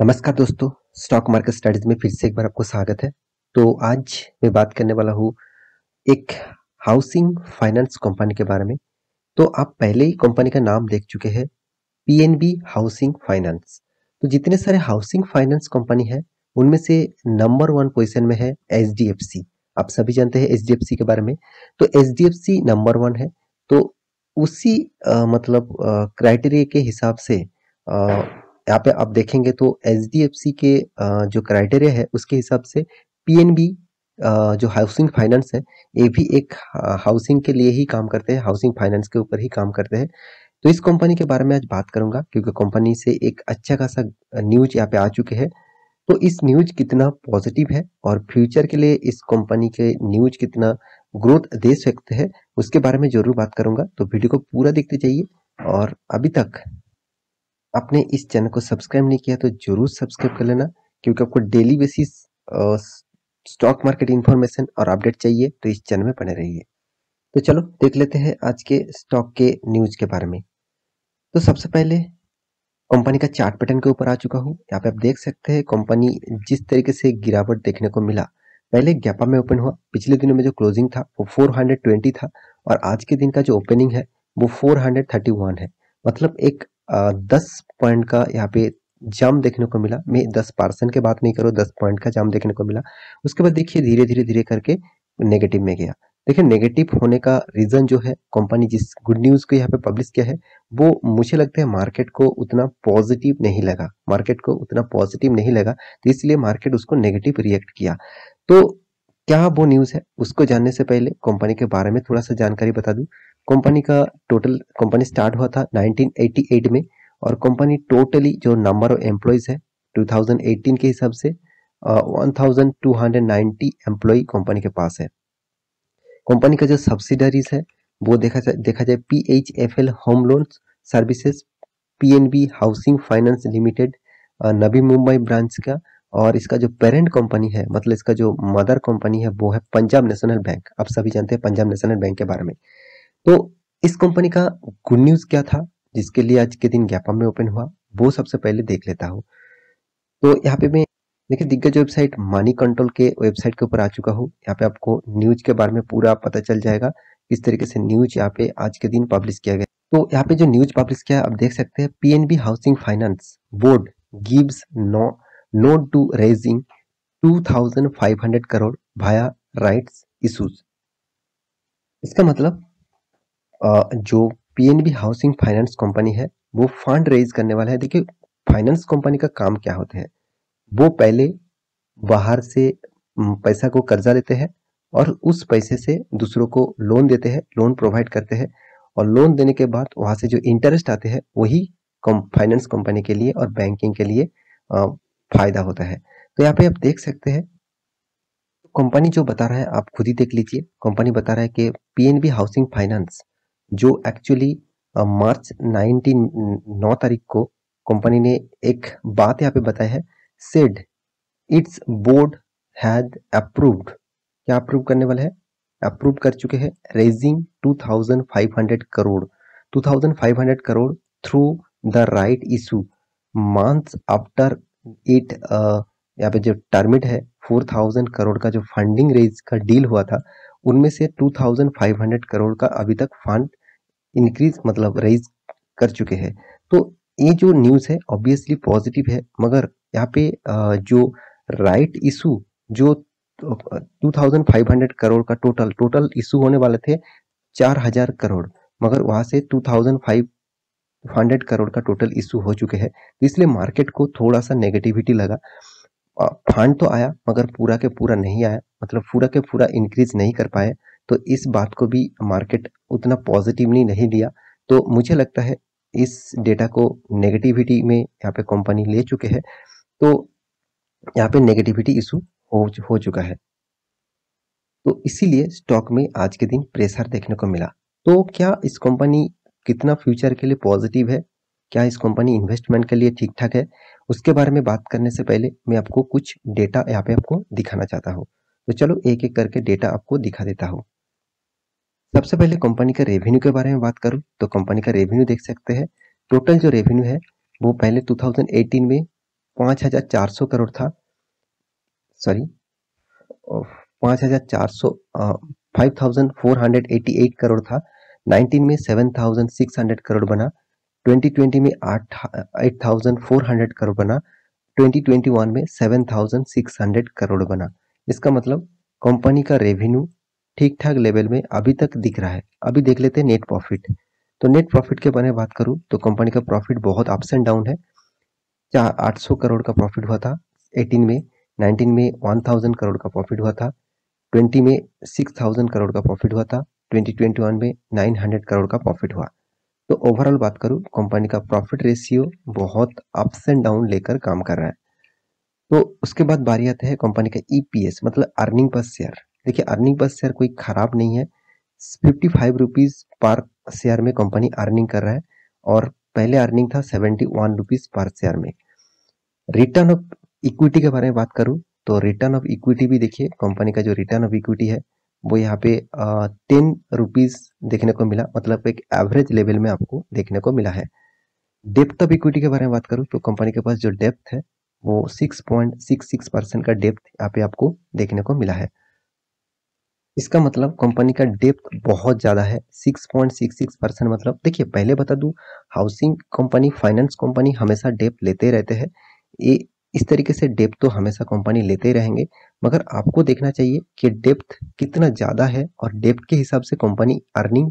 नमस्कार दोस्तों, stock market studies में फिर से एक बार आपको स्वागत है। तो आज मैं बात करने वाला हूँ एक हाउसिंग फाइनेंस कंपनी के बारे में। तो आप पहले ही कंपनी का नाम देख चुके हैं, पीएनबी हाउसिंग फाइनेंस। तो जितने सारे हाउसिंग फाइनेंस कंपनी है उनमें से नंबर 1 पोजीशन में है एचडीएफसी। आप सभी जानते हैं एचडीएफसी के बारे में। तो एचडीएफसी नंबर 1 है। तो उसी क्राइटेरिया के हिसाब से यहाँ पे आप देखेंगे तो एचडीएफसी के जो क्राइटेरिया है उसके हिसाब से पीएनबी जो हाउसिंग फाइनेंस है, ये भी एक हाउसिंग के लिए ही काम करते हैं, हाउसिंग फाइनेंस के ऊपर ही काम करते हैं। तो इस कंपनी के बारे में आज बात करूंगा क्योंकि कंपनी से एक अच्छा खासा न्यूज यहाँ पे आ चुके हैं। तो इस न्यूज कितना पॉजिटिव है और फ्यूचर के लिए इस कंपनी के न्यूज कितना ग्रोथ दे सकते हैं, उसके बारे में जरूर बात करूंगा। तो वीडियो को पूरा देखते जाइए। और अभी तक आपने इस चैनल को सब्सक्राइब नहीं किया तो जरूर सब्सक्राइब कर लेना, क्योंकि आपको daily basis stock market information और अपडेट चाहिए तो इस चैनल में बने रहिए। तो चलो देख लेते हैं आज के स्टॉक के न्यूज के बारे में। तो सबसे पहले कंपनी का चार्ट पैटर्न के ऊपर आ चुका हूँ। यहाँ पे आप देख सकते हैं कंपनी जिस तरीके से गिरावट देखने को मिला। पहले गैपा में ओपन हुआ, पिछले दिनों में जो क्लोजिंग था वो 420 था और आज के दिन का जो ओपनिंग है वो 431 है। मतलब एक 10 पॉइंट का यहाँ पे जाम देखने को मिला। मैं 10% की बात नहीं करूँ, 10 पॉइंट का जाम देखने को मिला। उसके बाद देखिए धीरे धीरे धीरे करके नेगेटिव में गया। देखिए नेगेटिव होने का रीजन जो है, कंपनी जिस गुड न्यूज को यहाँ पे पब्लिश किया है वो मुझे लगता है मार्केट को उतना पॉजिटिव नहीं लगा, तो इसलिए मार्केट उसको नेगेटिव रिएक्ट किया। तो क्या वो न्यूज़ है, उसको जानने से पहले कंपनी के बारे में थोड़ा सा जानकारी बता दूं। कंपनी स्टार्ट हुआ था 1988 में और कंपनी टोटली जो नंबर ऑफ एम्प्लॉयज है 2018 के हिसाब से 1290 एम्प्लॉय कंपनी के पास है। कंपनी का जो सब्सिडरीज है वो देखा जाए PHFL home loan services, PNB housing finance limited Navi Mumbai branch का, और इसका जो पेरेंट कंपनी है मतलब इसका जो मदर कंपनी है वो है पंजाब नेशनल बैंक। आप सभी जानते हैं पंजाब नेशनल बैंक के बारे में। तो इस कंपनी का गुड न्यूज क्या था जिसके लिए आज के दिन गैपअप में ओपन हुआ, वो सबसे पहले देख लेता हूँ। तो यहाँ पे मैं देखिए दिग्गज वेबसाइट मनी कंट्रोल के वेबसाइट के ऊपर आ चुका हूँ। यहाँ पे आपको न्यूज के बारे में पूरा पता चल जाएगा किस तरीके से न्यूज यहाँ पे आज के दिन पब्लिश किया गया। तो यहाँ पे जो न्यूज पब्लिश किया है आप देख सकते हैं, PNB housing finance board gives note to raising 2500 crore via rights issues. इसका मतलब जो पीएनबी हाउसिंग फाइनेंस कंपनी है वो फंड रेज करने वाला है। देखिए फाइनेंस कंपनी का काम क्या होता है, वो पहले बाहर से पैसा को कर्जा लेते हैं और उस पैसे से दूसरों को लोन देते हैं, लोन प्रोवाइड करते हैं, और लोन देने के बाद वहां से जो इंटरेस्ट आते हैं वही फाइनेंस कंपनी के लिए और बैंकिंग के लिए फायदा होता है। तो यहाँ पे आप देख सकते हैं कंपनी जो बता रहा है, आप खुद ही देख लीजिए। कंपनी बता रहा है कि पीएनबी हाउसिंग फाइनेंस जो एक्चुअली मार्च 9 तारीख को कंपनी ने एक बात यहाँ पे बताया है, said it's board had approved. क्या अप्रूव करने वाला है, अप्रूव कर चुके हैं raising 2500 crore 2500 crore through the right issue months after it. यहाँ पे जो टर्मिट है 4000 करोड़ का जो फंडिंग रेज का डील हुआ था उनमें से 2500 करोड़ का अभी तक फंड इंक्रीज मतलब रेज कर चुके हैं। तो ये जो न्यूज है ऑब्वियसली पॉजिटिव है, मगर यहाँ पे जो राइट इशू जो 2500 करोड़ का टोटल इशू होने वाले थे 4000 करोड़, मगर वहां से 2500 करोड़ का टोटल इशू हो चुके हैं। तो इसलिए मार्केट को थोड़ा सा नेगेटिविटी लगा। फंड तो आया मगर पूरा के पूरा नहीं आया, मतलब पूरा के पूरा इंक्रीज नहीं कर पाए। तो इस बात को भी मार्केट उतना पॉजिटिवली नहीं लिया। तो मुझे लगता है इस डेटा को नेगेटिविटी में यहाँ पे कंपनी ले चुके हैं। तो यहाँ पे नेगेटिविटी इशू हो चुका है। तो इसीलिए स्टॉक में आज के दिन प्रेशर देखने को मिला। तो क्या इस कंपनी कितना फ्यूचर के लिए पॉजिटिव है, क्या इस कंपनी इन्वेस्टमेंट के लिए ठीक ठाक है, उसके बारे में बात करने से पहले मैं आपको कुछ डेटा यहाँ पे आपको दिखाना चाहता हूँ। तो चलो एक एक करके डेटा आपको दिखा देता हूँ। सबसे पहले कंपनी का रेवेन्यू के बारे में बात करूँ तो कंपनी का रेवेन्यू देख सकते हैं। टोटल जो रेवेन्यू है वो पहले 2018 में 5,400 करोड़ था, सॉरी 5,400 5,488 करोड़ था। 19 में 7,600 करोड़ बना, 2020 में 8,400 करोड़ बना, 2021 में 7,600 करोड़ बना। इसका मतलब कंपनी का रेवेन्यू ठीक ठाक लेवल में अभी तक दिख रहा है। अभी देख लेते हैं नेट प्रॉफिट। तो नेट प्रॉफिट के बारे में बात करूं तो कंपनी का प्रॉफिट बहुत अप्स एंड डाउन है। 800 करोड़ का प्रॉफिट हुआ था 18 में, 19 में 1000 करोड़ का प्रॉफिट हुआ था, 20 में 6000 करोड़ का प्रॉफिट हुआ था, 2021 में 900 करोड़ का प्रॉफिट हुआ। तो ओवरऑल बात करूं कंपनी का प्रॉफिट रेशियो बहुत अप्स एंड डाउन लेकर काम कर रहा है। तो उसके बाद बारी आते हैं कंपनी का ईपीएस मतलब अर्निंग पर शेयर। देखिए अर्निंग पर शेयर कोई खराब नहीं है, 55 रुपीज पर शेयर में कंपनी अर्निंग कर रहा है और पहले अर्निंग था 71 रुपीज पर शेयर में। रिटर्न ऑफ इक्विटी के बारे में बात करूं तो रिटर्न ऑफ इक्विटी भी देखिए कंपनी का जो रिटर्न ऑफ इक्विटी है वो यहाँ पे 10 रुपीज देखने को मिला, मतलब एक एवरेज लेवल में आपको देखने को मिला है। डेप्थ ऑफ इक्विटी के बारे में बात करूं तो कंपनी के पास जो डेप्थ है वो 6.66% का डेप्थ यहाँ पे आपको देखने को मिला है। इसका मतलब कंपनी का डेप्थ बहुत ज्यादा है। 6.66% मतलब देखिए पहले बता दूं हाउसिंग कंपनी फाइनेंस कंपनी हमेशा डेप्थ लेते रहते हैं। ये इस तरीके से डेप्थ तो हमेशा कंपनी लेते ही रहेंगे, मगर आपको देखना चाहिए कि डेप्थ कितना ज्यादा है और डेप्थ के हिसाब से कंपनी अर्निंग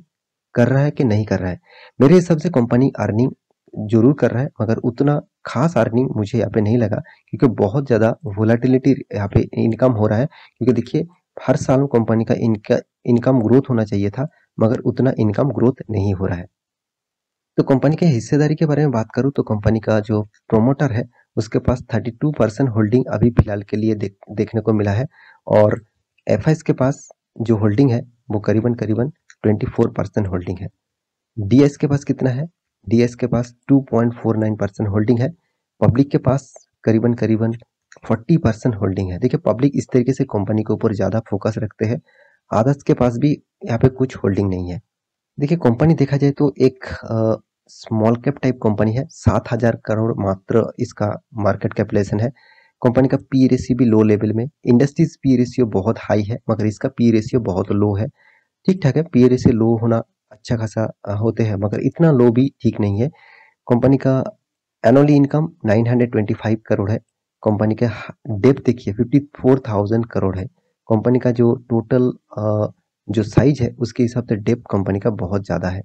कर रहा है कि नहीं कर रहा है। मेरे हिसाब से कंपनी अर्निंग जरूर कर रहा है, मगर उतना खास अर्निंग मुझे यहाँ पे नहीं लगा क्योंकि बहुत ज्यादा वोलेटिलिटी यहाँ पे इनकम हो रहा है। क्योंकि देखिए हर साल कंपनी का इनकम ग्रोथ होना चाहिए था, मगर उतना इनकम ग्रोथ नहीं हो रहा है। तो कंपनी के हिस्सेदारी के बारे में बात करूं तो कंपनी का जो प्रोमोटर है उसके पास 32% होल्डिंग अभी फिलहाल के लिए देखने को मिला है और एफआईएस के पास जो होल्डिंग है वो करीबन करीबन 24% होल्डिंग है। डीएस के पास कितना है? डीएस के पास 2.49% होल्डिंग है। पब्लिक के पास करीबन करीबन 40% होल्डिंग है। देखिए पब्लिक इस तरीके से कंपनी के ऊपर ज्यादा फोकस रखते हैं, आदर्श के पास भी यहाँ पे कुछ होल्डिंग नहीं है। देखिए कंपनी देखा जाए तो एक स्मॉल कैप टाइप कंपनी है, 7,000 करोड़ मात्र इसका मार्केट कैपिटलाइजेशन है। कंपनी का पी रेशियो भी लो लेवल में, इंडस्ट्रीज पी रेशियो बहुत हाई है मगर इसका पी रेशियो बहुत लो है। ठीक ठाक है, पी रेशियो लो होना अच्छा खासा होते हैं मगर इतना लो भी ठीक नहीं है। कंपनी का एनुअली इनकम 925 करोड़ है। कंपनी का डेप्थ देखिए 54,000 करोड़ है। कंपनी का जो टोटल जो साइज है उसके हिसाब से डेप्थ कंपनी का बहुत ज्यादा है।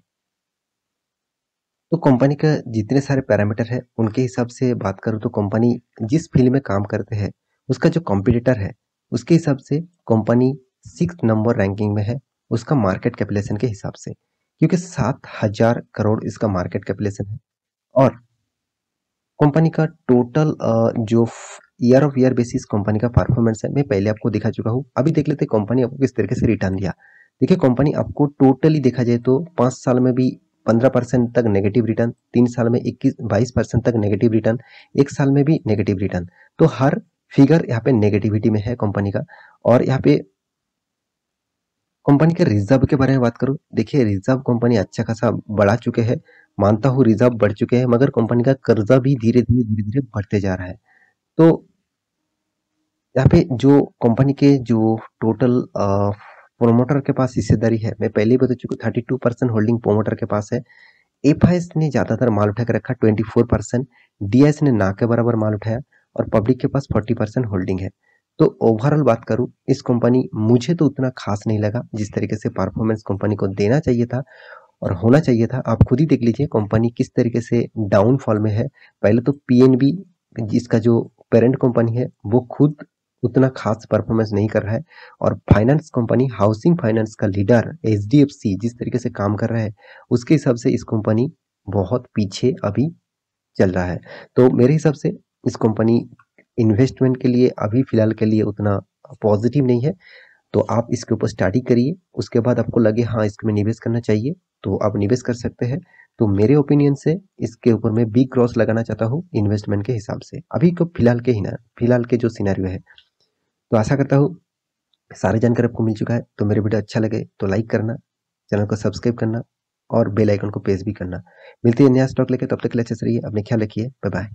तो कंपनी का जितने सारे पैरामीटर है उनके हिसाब से बात करूँ तो कंपनी जिस फील्ड में काम करते हैं उसका जो कॉम्पिटिटर है उसके हिसाब से कंपनी 6 नंबर रैंकिंग में है उसका मार्केट कैपिटलाइजेशन के हिसाब से, क्योंकि 7,000 करोड़ इसका मार्केट कैपिटलाइजेशन है। और कंपनी का टोटल जो year of year basis company का परफॉर्मेंस है मैं पहले आपको दिखा चुका हूँ। अभी देख लेते हैं कंपनी आपको किस तरीके से रिटर्न दिया। देखिए कंपनी आपको टोटली देखा जाए तो 5 साल में भी 15% तक नेगेटिव रिटर्न, 3 साल में 22% तक नेगेटिव रिटर्न, 1 साल में भी नेगेटिव रिटर्न। तो हर फिगर यहाँ पे नेगेटिविटी में है कंपनी का। और यहाँ पे कंपनी के रिजर्व के बारे में बात करूं, देखिए रिजर्व कंपनी अच्छा खासा बढ़ा चुके हैं, मानता हूँ रिजर्व बढ़ चुके हैं, मगर कंपनी का कर्जा भी धीरे धीरे बढ़ते जा रहा है। तो यहाँ पे जो कंपनी के जो टोटल प्रोमोटर के पास हिस्सेदारी है मैं पहले ही बता चुका, 32% होल्डिंग प्रोमोटर के पास है। एफआईएस ने ज्यादातर माल उठा के रखा 24%, डीएस ने ना के बराबर माल उठाया और पब्लिक के पास 40% होल्डिंग है। तो ओवरऑल बात करूं इस कंपनी मुझे तो उतना खास नहीं लगा जिस तरीके से परफॉर्मेंस कंपनी को देना चाहिए था और होना चाहिए था। आप खुद ही देख लीजिए कंपनी किस तरीके से डाउनफॉल में है। पहले तो पीएनबी जिसका जो पेरेंट कंपनी है वो खुद उतना खास परफॉर्मेंस नहीं कर रहा है और फाइनेंस कंपनी हाउसिंग फाइनेंस का लीडर एचडीएफसी जिस तरीके से काम कर रहा है उसके हिसाब से इस कंपनी बहुत पीछे अभी चल रहा है। तो मेरे हिसाब से इस कंपनी इन्वेस्टमेंट के लिए अभी फिलहाल के लिए उतना पॉजिटिव नहीं है। तो आप इसके ऊपर स्टडी करिए, उसके बाद आपको लगे हाँ इसमें निवेश करना चाहिए तो आप निवेश कर सकते हैं। तो मेरे ओपिनियन से इसके ऊपर मैं बिग क्रॉस लगाना चाहता हूँ इन्वेस्टमेंट के हिसाब से अभी को फिलहाल के ही ना, फिलहाल के जो सिनेरियो है। तो आशा करता हूँ सारी जानकारी आपको मिल चुका है। तो मेरे वीडियो अच्छा लगे तो लाइक करना, चैनल को सब्सक्राइब करना और बेल आइकन को प्रेस भी करना। मिलते हैं नया स्टॉक लेके, तब तक के लिए अच्छे से रहिए, अपने ख्याल रखिए, बाय बाय।